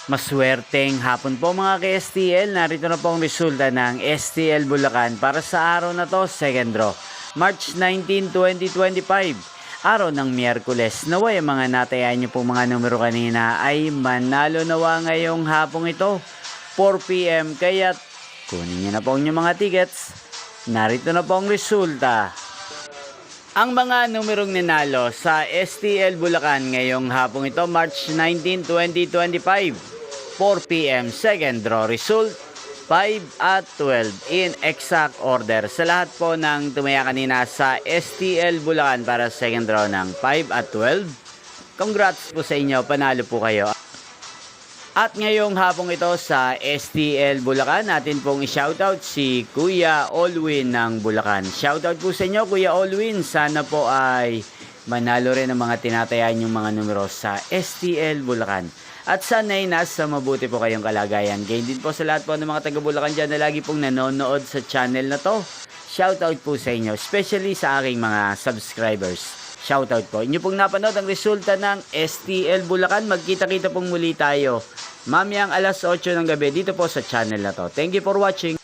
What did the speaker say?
Maswerteng hapon po mga ka-STL. Narito na po ang resulta ng STL Bulacan para sa araw na to, second draw. March 19, 2025. Araw ng Miyerkules. Naway ang mga natayan niyo po mga numero kanina ay manalo nawa ngayong hapong ito. 4 PM kaya kunin niyo na po ang inyong mga tickets. Narito na po ang resulta. Ang mga numerong ninalo sa STL Bulacan ngayong hapong ito, March 19, 2025. 4 PM second draw result 5 at 12 in exact order. Sa lahat po ng tumaya kanina sa STL Bulacan para sa second draw ng 5 at 12, congrats po sa inyo, panalo po kayo. At ngayong hapong ito sa STL Bulacan, natin pong i-shoutout si Kuya Olwin ng Bulacan. Shoutout po sa inyo Kuya Olwin, sana po ay manalo rin ang mga tinatayaan yung mga numero sa STL Bulacan. At sana'y nasa mabuti po kayong kalagayan. Gayon din po sa lahat po ng mga taga Bulacan dyan na lagi pong nanonood sa channel na to. Shoutout po sa inyo, especially sa aking mga subscribers. Shoutout po. Inyo pong napanood ang resulta ng STL Bulacan. Magkita-kita pong muli tayo mamayang alas 8 ng gabi dito po sa channel na to. Thank you for watching.